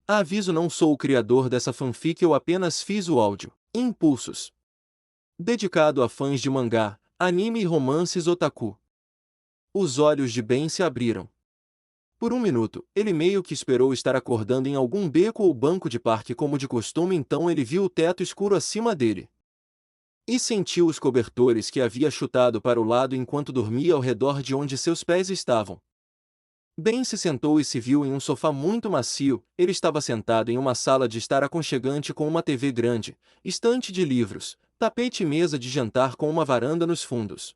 Aviso: não sou o criador dessa fanfic, eu apenas fiz o áudio. Impulsos. Dedicado a fãs de mangá, anime e romances otaku. Os olhos de Ben se abriram. Por um minuto, ele meio que esperou estar acordando em algum beco ou banco de parque como de costume, então ele viu o teto escuro acima dele. E sentiu os cobertores que havia chutado para o lado enquanto dormia ao redor de onde seus pés estavam. Ben se sentou e se viu em um sofá muito macio. Ele estava sentado em uma sala de estar aconchegante com uma TV grande, estante de livros, tapete e mesa de jantar com uma varanda nos fundos.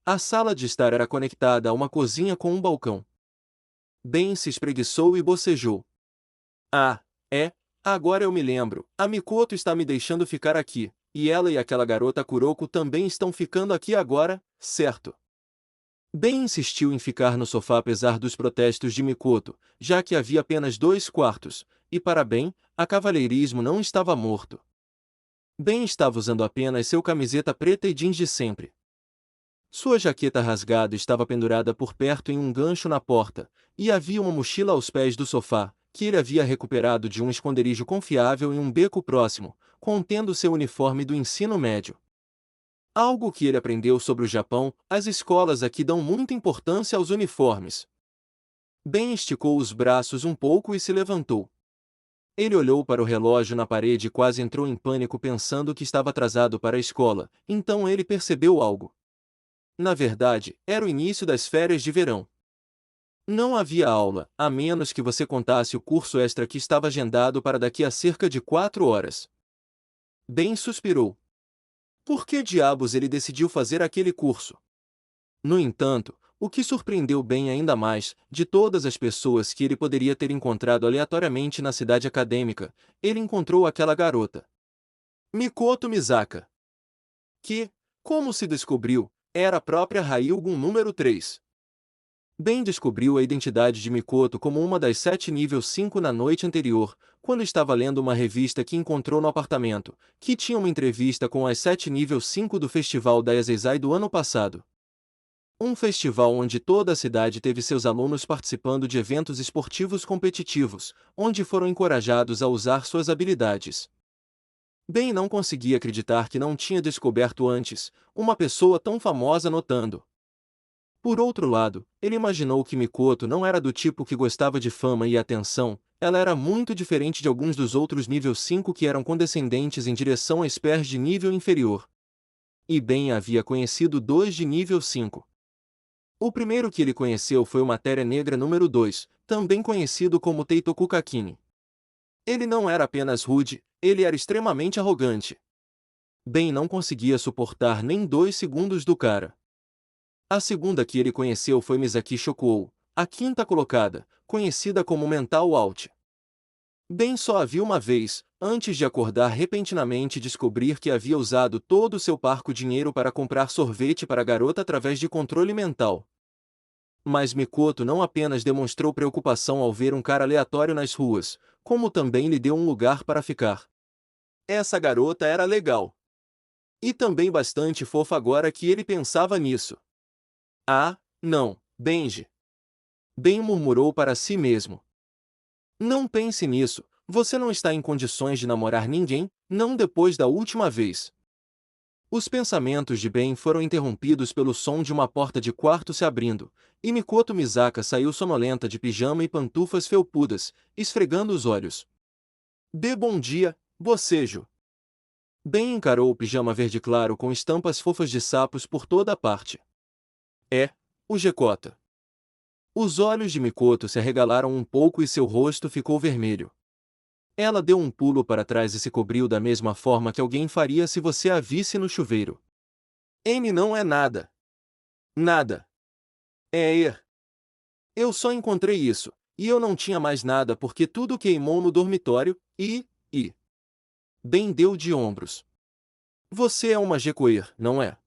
A sala de estar era conectada a uma cozinha com um balcão. Ben se espreguiçou e bocejou. Ah, é, agora eu me lembro. A Mikoto está me deixando ficar aqui, e ela e aquela garota Kuroko também estão ficando aqui agora, certo? Ben insistiu em ficar no sofá apesar dos protestos de Mikoto, já que havia apenas 2 quartos, e para Ben, a cavalheirismo não estava morto. Ben estava usando apenas seu camiseta preta e jeans de sempre. Sua jaqueta rasgada estava pendurada por perto em um gancho na porta, e havia uma mochila aos pés do sofá, que ele havia recuperado de um esconderijo confiável em um beco próximo, contendo seu uniforme do ensino médio. Algo que ele aprendeu sobre o Japão: as escolas aqui dão muita importância aos uniformes. Ben esticou os braços um pouco e se levantou. Ele olhou para o relógio na parede e quase entrou em pânico pensando que estava atrasado para a escola, então ele percebeu algo. Na verdade, era o início das férias de verão. Não havia aula, a menos que você contasse o curso extra que estava agendado para daqui a cerca de 4 horas. Ben suspirou. Por que diabos ele decidiu fazer aquele curso? No entanto, o que surpreendeu Ben ainda mais, de todas as pessoas que ele poderia ter encontrado aleatoriamente na cidade acadêmica, ele encontrou aquela garota. Mikoto Misaka. Que, como se descobriu, era a própria Ryugun número 3. Ben descobriu a identidade de Mikoto como uma das 7 nível 5 na noite anterior, quando estava lendo uma revista que encontrou no apartamento, que tinha uma entrevista com as 7 nível 5 do festival da Azezai do ano passado. Um festival onde toda a cidade teve seus alunos participando de eventos esportivos competitivos, onde foram encorajados a usar suas habilidades. Ben não conseguia acreditar que não tinha descoberto antes uma pessoa tão famosa notando. Por outro lado, ele imaginou que Mikoto não era do tipo que gostava de fama e atenção. Ela era muito diferente de alguns dos outros nível 5 que eram condescendentes em direção a espers de nível inferior. E Ben havia conhecido 2 de nível 5. O primeiro que ele conheceu foi o Matéria Negra número 2, também conhecido como Teitoku Kakini. Ele não era apenas rude, ele era extremamente arrogante. Ben não conseguia suportar nem 2 segundos do cara. A segunda que ele conheceu foi Misaki Shokuou, a quinta colocada, conhecida como Mental Out. Ben só a viu uma vez, antes de acordar repentinamente e descobrir que havia usado todo o seu parco dinheiro para comprar sorvete para a garota através de controle mental. Mas Mikoto não apenas demonstrou preocupação ao ver um cara aleatório nas ruas, como também lhe deu um lugar para ficar. Essa garota era legal. E também bastante fofa agora que ele pensava nisso. Ah, não, Benji. Ben murmurou para si mesmo. Não pense nisso, você não está em condições de namorar ninguém, não depois da última vez. Os pensamentos de Ben foram interrompidos pelo som de uma porta de quarto se abrindo, e Mikoto Misaka saiu sonolenta de pijama e pantufas felpudas, esfregando os olhos. Dê bom dia, bocejo. Ben encarou o pijama verde claro com estampas fofas de sapos por toda a parte. É, o Gekota. Os olhos de Mikoto se arregalaram um pouco e seu rosto ficou vermelho. Ela deu um pulo para trás e se cobriu da mesma forma que alguém faria se você a visse no chuveiro. N não é nada. Nada. É. Eu só encontrei isso, e eu não tinha mais nada porque tudo queimou no dormitório, e... Ben deu de ombros. Você é uma Gekoer, não é?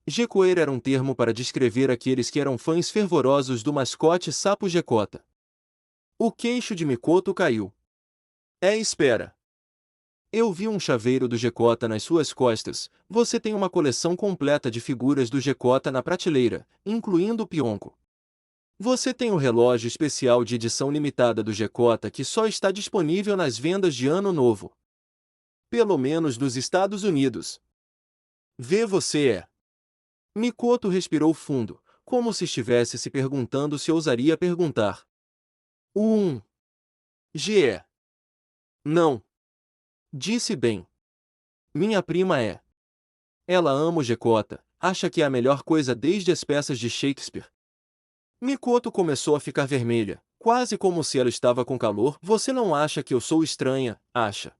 Gekoer era um termo para descrever aqueles que eram fãs fervorosos do mascote sapo Gekota. O queixo de Mikoto caiu. Espera. Eu vi um chaveiro do Gekota nas suas costas. Você tem uma coleção completa de figuras do Gekota na prateleira, incluindo o Pionko. Você tem o relógio especial de edição limitada do Gekota que só está disponível nas vendas de Ano Novo. Pelo menos nos Estados Unidos. Vê você é. Mikoto respirou fundo, como se estivesse se perguntando se ousaria perguntar. O 1. G. Não. Disse bem. Minha prima é. Ela ama o Gekota, acha que é a melhor coisa desde as peças de Shakespeare. Mikoto começou a ficar vermelha, quase como se ela estava com calor. Você não acha que eu sou estranha, acha?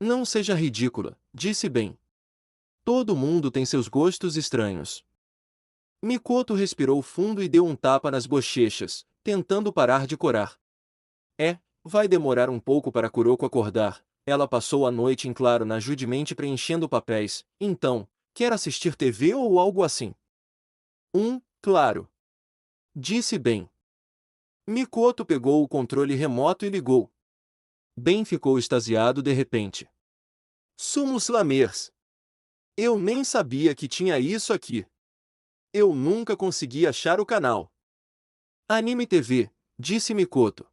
Não seja ridícula, disse bem. Todo mundo tem seus gostos estranhos. Mikoto respirou fundo e deu um tapa nas bochechas, tentando parar de corar. Vai demorar um pouco para Kuroko acordar. Ela passou a noite em claro na Judimente preenchendo papéis. Então, quer assistir TV ou algo assim? Claro. Disse Ben. Mikoto pegou o controle remoto e ligou. Ben ficou extasiado de repente. Somos lamers. Eu nem sabia que tinha isso aqui. Eu nunca consegui achar o canal. Anime TV, disse Mikoto.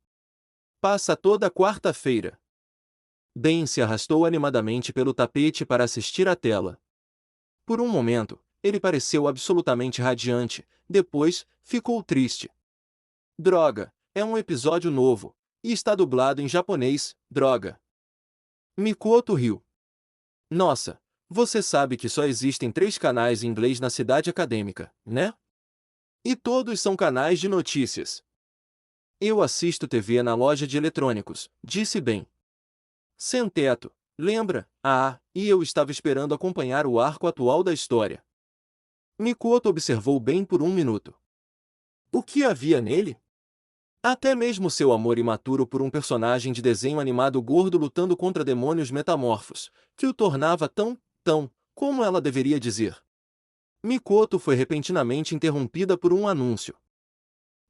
Passa toda quarta-feira. Ben se arrastou animadamente pelo tapete para assistir à tela. Por um momento, ele pareceu absolutamente radiante, depois, ficou triste. Droga, é um episódio novo, e está dublado em japonês, droga. Mikoto riu. Nossa, você sabe que só existem 3 canais em inglês na cidade acadêmica, né? E todos são canais de notícias. Eu assisto TV na loja de eletrônicos, disse Ben. Sem teto, lembra? E eu estava esperando acompanhar o arco atual da história. Mikoto observou Ben por um minuto. O que havia nele? Até mesmo seu amor imaturo por um personagem de desenho animado gordo lutando contra demônios metamorfos, que o tornava tão, como ela deveria dizer. Mikoto foi repentinamente interrompida por um anúncio.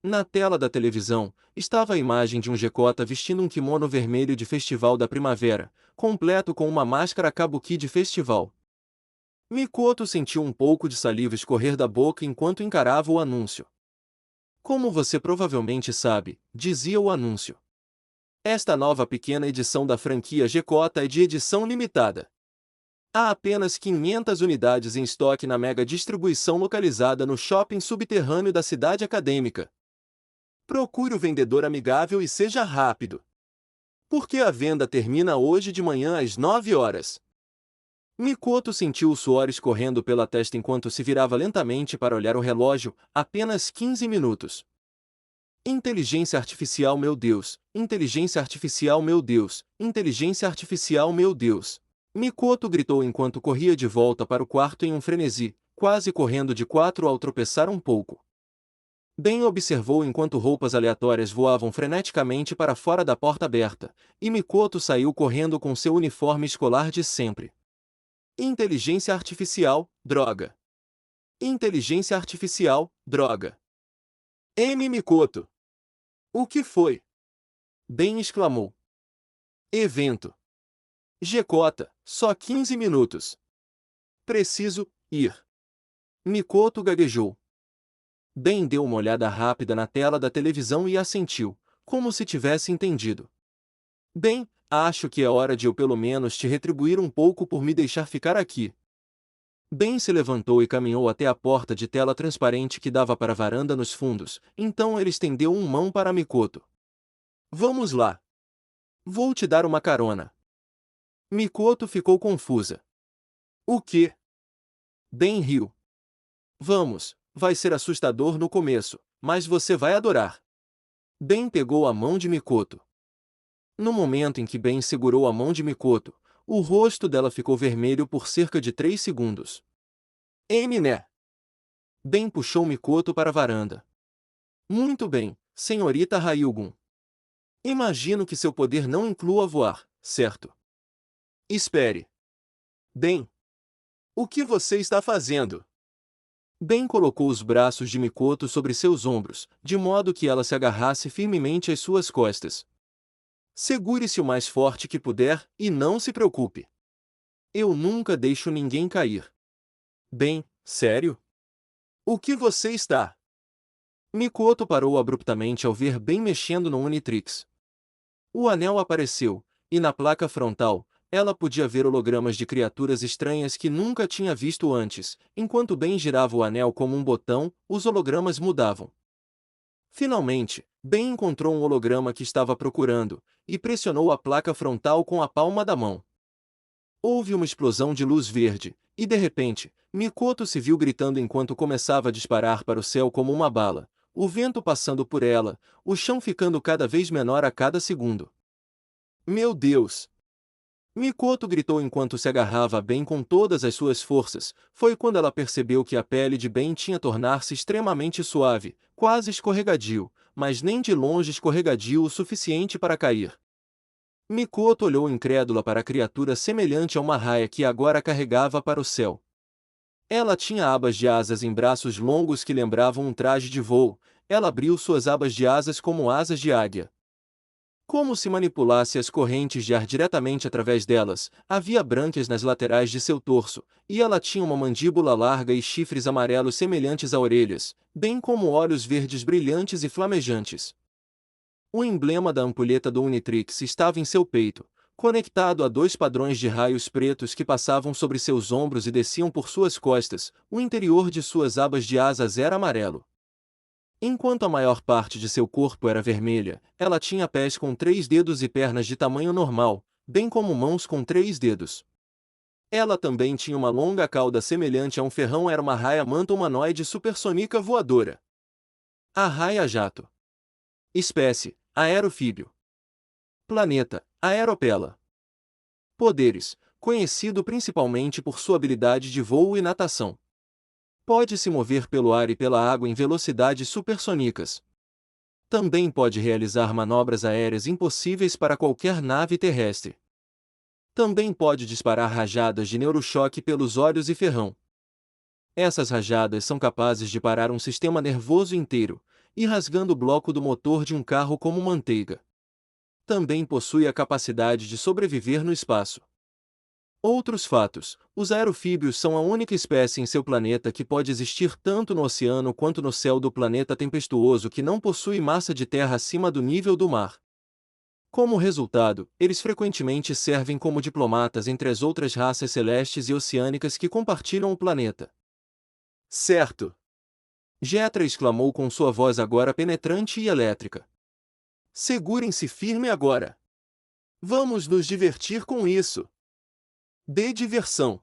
Na tela da televisão, estava a imagem de um Gekota vestindo um kimono vermelho de festival da primavera, completo com uma máscara kabuki de festival. Mikoto sentiu um pouco de saliva escorrer da boca enquanto encarava o anúncio. Como você provavelmente sabe, dizia o anúncio. Esta nova pequena edição da franquia Gekota é de edição limitada. Há apenas 500 unidades em estoque na mega distribuição localizada no shopping subterrâneo da cidade acadêmica. Procure o vendedor amigável e seja rápido. Porque a venda termina hoje de manhã às 9 horas. Mikoto sentiu o suor escorrendo pela testa enquanto se virava lentamente para olhar o relógio, apenas 15 minutos. Inteligência artificial, meu Deus! Inteligência artificial, meu Deus! Inteligência artificial, meu Deus! Mikoto gritou enquanto corria de volta para o quarto em um frenesi, quase correndo de 4 ao tropeçar um pouco. Ben observou enquanto roupas aleatórias voavam freneticamente para fora da porta aberta, e Mikoto saiu correndo com seu uniforme escolar de sempre. Inteligência artificial, droga! Inteligência artificial, droga! Mikoto! O que foi? Ben exclamou. Evento. Gekota, só 15 minutos. Preciso ir. Mikoto gaguejou. Ben deu uma olhada rápida na tela da televisão e assentiu, como se tivesse entendido. Bem, acho que é hora de eu pelo menos te retribuir um pouco por me deixar ficar aqui. Ben se levantou e caminhou até a porta de tela transparente que dava para a varanda nos fundos, então ele estendeu uma mão para Mikoto. Vamos lá. Vou te dar uma carona. Mikoto ficou confusa. O quê? Ben riu. Vamos. Vai ser assustador no começo, mas você vai adorar. Ben pegou a mão de Mikoto. No momento em que Ben segurou a mão de Mikoto, o rosto dela ficou vermelho por cerca de 3 segundos. Né? Ben puxou Mikoto para a varanda. Muito bem, senhorita Ryugun. Imagino que seu poder não inclua voar, certo? Espere. Ben. O que você está fazendo? Ben colocou os braços de Mikoto sobre seus ombros, de modo que ela se agarrasse firmemente às suas costas. Segure-se o mais forte que puder, e não se preocupe. Eu nunca deixo ninguém cair. Ben, sério? O que você está? Mikoto parou abruptamente ao ver Ben mexendo no Unitrix. O anel apareceu, e na placa frontal, ela podia ver hologramas de criaturas estranhas que nunca tinha visto antes. Enquanto Ben girava o anel como um botão, os hologramas mudavam. Finalmente, Ben encontrou um holograma que estava procurando, e pressionou a placa frontal com a palma da mão. Houve uma explosão de luz verde, e de repente, Mikoto se viu gritando enquanto começava a disparar para o céu como uma bala, o vento passando por ela, o chão ficando cada vez menor a cada segundo. Meu Deus! Mikoto gritou enquanto se agarrava a Ben com todas as suas forças. Foi quando ela percebeu que a pele de Ben tinha tornar-se extremamente suave, quase escorregadio, mas nem de longe escorregadio o suficiente para cair. Mikoto olhou incrédula para a criatura semelhante a uma raia que agora carregava para o céu. Ela tinha abas de asas em braços longos que lembravam um traje de voo. Ela abriu suas abas de asas como asas de águia. Como se manipulasse as correntes de ar diretamente através delas, havia brânquias nas laterais de seu torso, e ela tinha uma mandíbula larga e chifres amarelos semelhantes a orelhas, bem como olhos verdes brilhantes e flamejantes. O emblema da ampulheta do Unitrix estava em seu peito, conectado a dois padrões de raios pretos que passavam sobre seus ombros e desciam por suas costas. O interior de suas abas de asas era amarelo. Enquanto a maior parte de seu corpo era vermelha, ela tinha pés com 3 dedos e pernas de tamanho normal, bem como mãos com 3 dedos. Ela também tinha uma longa cauda semelhante a um ferrão. Era uma raia manta humanoide supersônica voadora. A raia jato. Espécie: aerofíbio. Planeta: Aeropela. Poderes: conhecido principalmente por sua habilidade de voo e natação. Pode se mover pelo ar e pela água em velocidades supersônicas. Também pode realizar manobras aéreas impossíveis para qualquer nave terrestre. Também pode disparar rajadas de neurochoque pelos olhos e ferrão. Essas rajadas são capazes de parar um sistema nervoso inteiro, e rasgando o bloco do motor de um carro como manteiga. Também possui a capacidade de sobreviver no espaço. Outros fatos: os aerofíbios são a única espécie em seu planeta que pode existir tanto no oceano quanto no céu do planeta tempestuoso que não possui massa de terra acima do nível do mar. Como resultado, eles frequentemente servem como diplomatas entre as outras raças celestes e oceânicas que compartilham o planeta. Certo! Jetra exclamou com sua voz agora penetrante e elétrica. Segurem-se firme agora! Vamos nos divertir com isso! Dê diversão!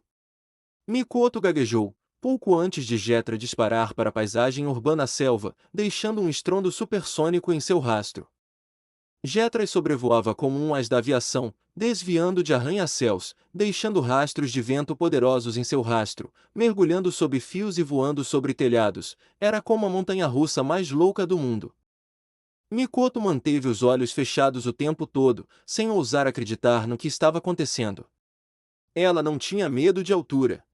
Mikoto gaguejou, pouco antes de Jetra disparar para a paisagem urbana selva, deixando um estrondo supersônico em seu rastro. Jetra sobrevoava como um as da aviação, desviando de arranha-céus, deixando rastros de vento poderosos em seu rastro, mergulhando sob fios e voando sobre telhados. Era como a montanha-russa mais louca do mundo. Mikoto manteve os olhos fechados o tempo todo, sem ousar acreditar no que estava acontecendo. Ela não tinha medo de altura.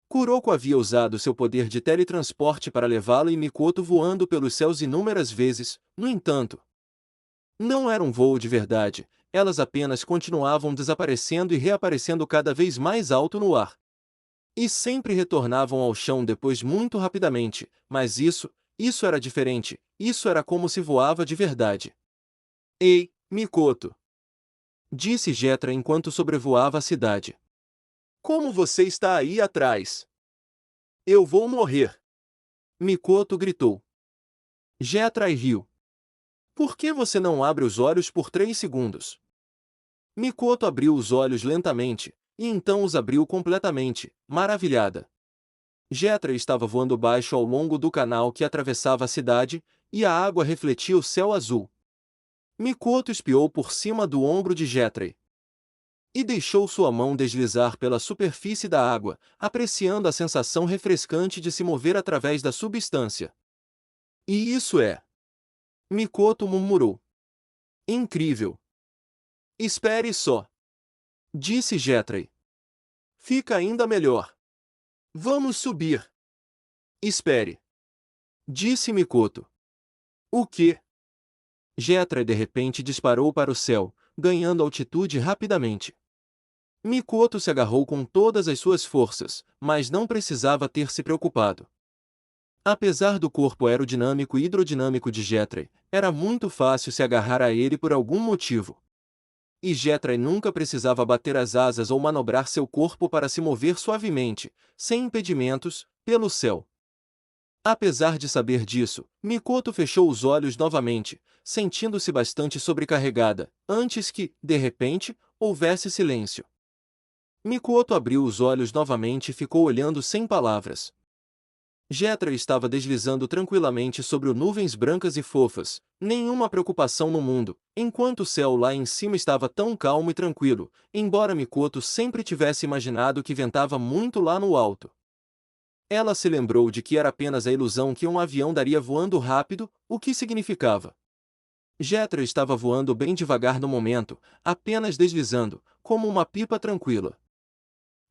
Kuroko havia usado seu poder de teletransporte para levá-la e Mikoto voando pelos céus inúmeras vezes. No entanto, não era um voo de verdade, elas apenas continuavam desaparecendo e reaparecendo cada vez mais alto no ar. E sempre retornavam ao chão depois muito rapidamente, mas isso era diferente, isso era como se voava de verdade. Ei, Mikoto! Disse Jetra enquanto sobrevoava a cidade. Como você está aí atrás? Eu vou morrer! Mikoto gritou. Jetra riu. Por que você não abre os olhos por 3 segundos? Mikoto abriu os olhos lentamente, e então os abriu completamente, maravilhada. Jetra estava voando baixo ao longo do canal que atravessava a cidade, e a água refletia o céu azul. Mikoto espiou por cima do ombro de Jetra e deixou sua mão deslizar pela superfície da água, apreciando a sensação refrescante de se mover através da substância. E isso é... Mikoto murmurou. Incrível! Espere só! Disse Jetra. Fica ainda melhor. Vamos subir. Espere. Disse Mikoto. O quê? Jetra de repente disparou para o céu, ganhando altitude rapidamente. Mikoto se agarrou com todas as suas forças, mas não precisava ter se preocupado. Apesar do corpo aerodinâmico e hidrodinâmico de Jetray, era muito fácil se agarrar a ele por algum motivo. E Jetray nunca precisava bater as asas ou manobrar seu corpo para se mover suavemente, sem impedimentos, pelo céu. Apesar de saber disso, Mikoto fechou os olhos novamente, sentindo-se bastante sobrecarregada, antes que, de repente, houvesse silêncio. Mikoto abriu os olhos novamente e ficou olhando sem palavras. Jetray estava deslizando tranquilamente sobre nuvens brancas e fofas, nenhuma preocupação no mundo, enquanto o céu lá em cima estava tão calmo e tranquilo, embora Mikoto sempre tivesse imaginado que ventava muito lá no alto. Ela se lembrou de que era apenas a ilusão que um avião daria voando rápido, o que significava. Jetray estava voando bem devagar no momento, apenas deslizando, como uma pipa tranquila.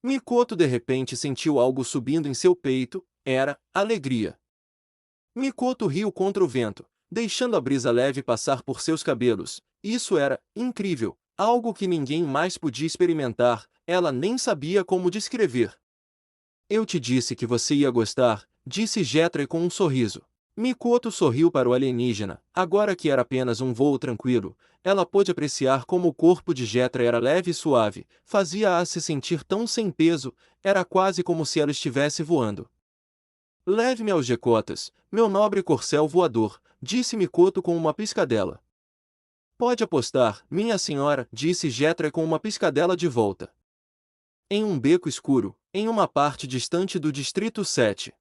Mikoto de repente sentiu algo subindo em seu peito, era alegria. Mikoto riu contra o vento, deixando a brisa leve passar por seus cabelos. Isso era incrível, algo que ninguém mais podia experimentar, ela nem sabia como descrever. Eu te disse que você ia gostar, disse Jetray com um sorriso. Mikoto sorriu para o alienígena. Agora que era apenas um voo tranquilo, ela pôde apreciar como o corpo de Jetray era leve e suave, fazia-a se sentir tão sem peso, era quase como se ela estivesse voando. Leve-me aos Gekotas, meu nobre corcel voador, disse Mikoto com uma piscadela. Pode apostar, minha senhora, disse Jetray com uma piscadela de volta. Em um beco escuro, em uma parte distante do Distrito 7.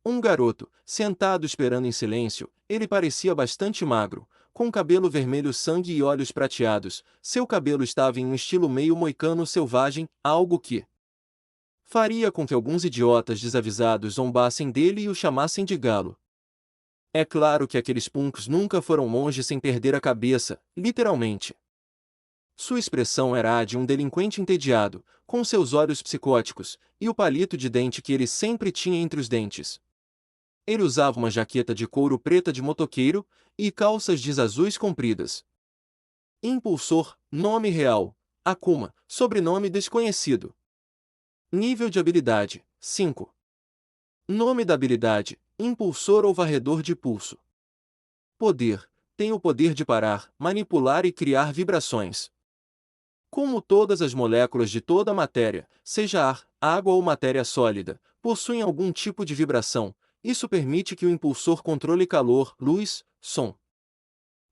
Um garoto, sentado esperando em silêncio, ele parecia bastante magro, com cabelo vermelho sangue e olhos prateados, seu cabelo estava em um estilo meio moicano selvagem, algo que faria com que alguns idiotas desavisados zombassem dele e o chamassem de galo. É claro que aqueles punks nunca foram longe sem perder a cabeça, literalmente. Sua expressão era a de um delinquente entediado, com seus olhos psicóticos, e o palito de dente que ele sempre tinha entre os dentes. Ele usava uma jaqueta de couro preta de motoqueiro, e calças jeans azuis compridas. Impulsor, nome real, Akuma, sobrenome desconhecido. Nível de habilidade, 5. Nome da habilidade, impulsor ou varredor de pulso. Poder, tem o poder de parar, manipular e criar vibrações. Como todas as moléculas de toda a matéria, seja ar, água ou matéria sólida, possuem algum tipo de vibração, isso permite que o impulsor controle calor, luz, som,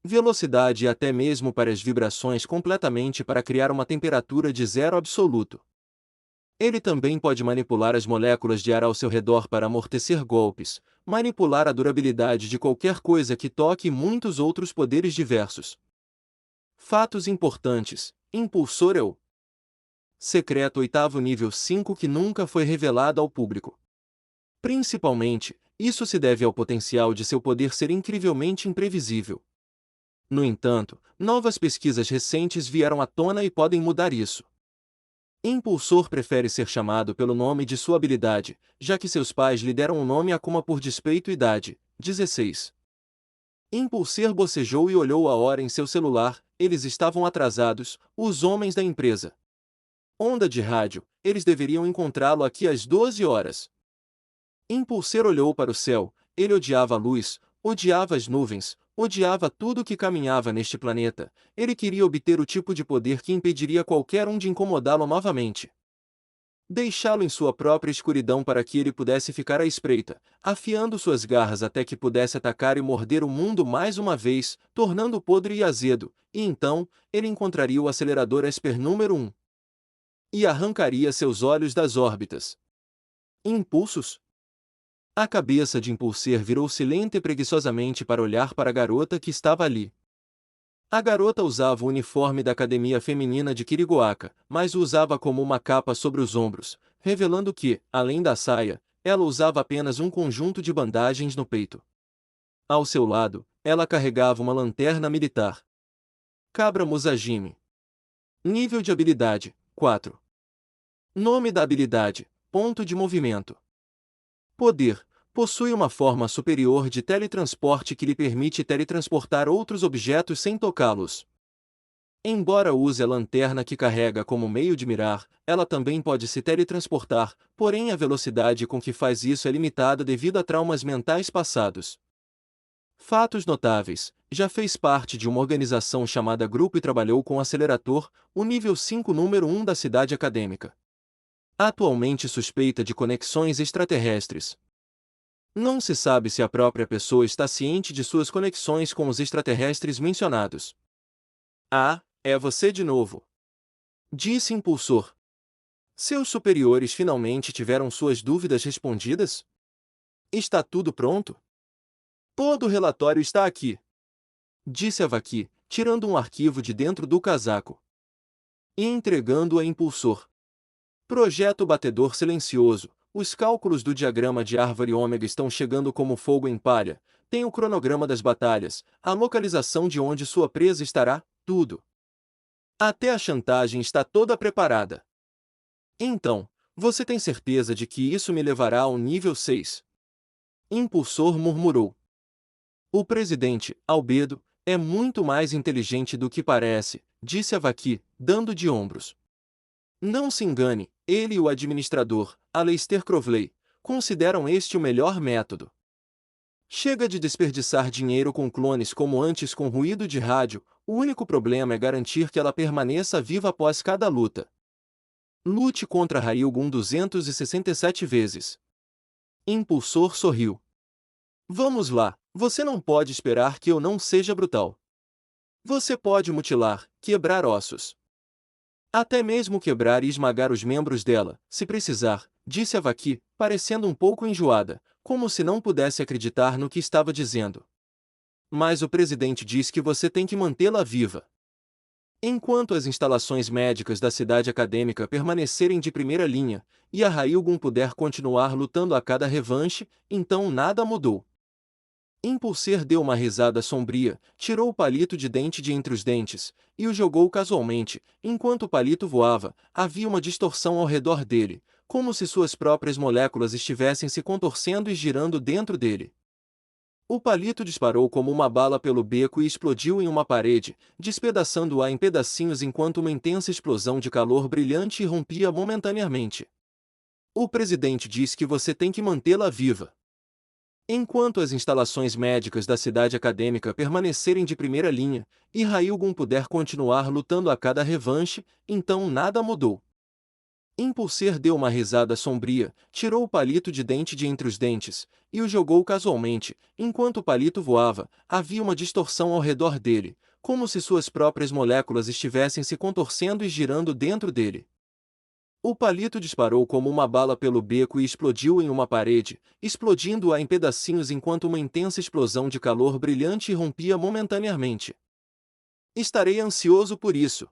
velocidade e até mesmo para as vibrações completamente para criar uma temperatura de zero absoluto. Ele também pode manipular as moléculas de ar ao seu redor para amortecer golpes, manipular a durabilidade de qualquer coisa que toque e muitos outros poderes diversos. Fatos importantes. Impulsor é o secreto oitavo nível 5 que nunca foi revelado ao público. Principalmente, isso se deve ao potencial de seu poder ser incrivelmente imprevisível. No entanto, novas pesquisas recentes vieram à tona e podem mudar isso. Impulsor prefere ser chamado pelo nome de sua habilidade, já que seus pais lhe deram o nome Akuma por despeito e idade. 16. Impulsor bocejou e olhou a hora em seu celular, eles estavam atrasados, os homens da empresa. Onda de rádio, eles deveriam encontrá-lo aqui às 12 horas. Impulsor olhou para o céu, ele odiava a luz, odiava as nuvens, odiava tudo que caminhava neste planeta, ele queria obter o tipo de poder que impediria qualquer um de incomodá-lo novamente. Deixá-lo em sua própria escuridão para que ele pudesse ficar à espreita, afiando suas garras até que pudesse atacar e morder o mundo mais uma vez, tornando podre e azedo, e então, ele encontraria o acelerador Esper número 1. E arrancaria seus olhos das órbitas. Impulsos? A cabeça de Impulsor virou-se lenta e preguiçosamente para olhar para a garota que estava ali. A garota usava o uniforme da academia feminina de Kiriguaka, mas o usava como uma capa sobre os ombros, revelando que, além da saia, ela usava apenas um conjunto de bandagens no peito. Ao seu lado, ela carregava uma lanterna militar. Cabra Musajime. Nível de habilidade, 4. Nome da habilidade, ponto de movimento. Poder. Possui uma forma superior de teletransporte que lhe permite teletransportar outros objetos sem tocá-los. Embora use a lanterna que carrega como meio de mirar, ela também pode se teletransportar, porém a velocidade com que faz isso é limitada devido a traumas mentais passados. Fatos notáveis: já fez parte de uma organização chamada Grupo e trabalhou com o Accelerator, o nível 5 número 1 da cidade acadêmica. Atualmente suspeita de conexões extraterrestres. Não se sabe se a própria pessoa está ciente de suas conexões com os extraterrestres mencionados. Ah, é você de novo, disse Impulsor. Seus superiores finalmente tiveram suas dúvidas respondidas? Está tudo pronto? Todo o relatório está aqui, disse Avaki, tirando um arquivo de dentro do casaco e entregando-o a Impulsor. Projeto Batedor Silencioso. Os cálculos do diagrama de árvore ômega estão chegando como fogo em palha. Tem o cronograma das batalhas, a localização de onde sua presa estará, tudo. Até a chantagem está toda preparada. Então, você tem certeza de que isso me levará ao nível 6? Impulsor murmurou. O presidente, Albedo, é muito mais inteligente do que parece, disse Avaki, dando de ombros. Não se engane, ele e o administrador, Aleister Crowley, consideram este o melhor método. Chega de desperdiçar dinheiro com clones como antes com ruído de rádio, o único problema é garantir que ela permaneça viva após cada luta. Lute contra Railgun 267 vezes. Impulsor sorriu. Vamos lá, você não pode esperar que eu não seja brutal. Você pode mutilar, quebrar ossos. Até mesmo quebrar e esmagar os membros dela, se precisar, disse Avaki, parecendo um pouco enjoada, como se não pudesse acreditar no que estava dizendo. Mas o presidente diz que você tem que mantê-la viva. Enquanto as instalações médicas da cidade acadêmica permanecerem de primeira linha, e a Railgun puder continuar lutando a cada revanche, então nada mudou. Impulser deu uma risada sombria, tirou o palito de dente de entre os dentes, e o jogou casualmente. Enquanto o palito voava, havia uma distorção ao redor dele, como se suas próprias moléculas estivessem se contorcendo e girando dentro dele. O palito disparou como uma bala pelo beco e explodiu em uma parede, despedaçando-a em pedacinhos enquanto uma intensa explosão de calor brilhante irrompia momentaneamente. O presidente diz que você tem que mantê-la viva. Enquanto as instalações médicas da cidade acadêmica permanecerem de primeira linha, e Railgun puder continuar lutando a cada revanche, então nada mudou. Impulser deu uma risada sombria, tirou o palito de dente de entre os dentes, e o jogou casualmente. Enquanto o palito voava, havia uma distorção ao redor dele, como se suas próprias moléculas estivessem se contorcendo e girando dentro dele. O palito disparou como uma bala pelo beco e explodiu em uma parede, explodindo-a em pedacinhos enquanto uma intensa explosão de calor brilhante irrompia momentaneamente. Estarei ansioso por isso,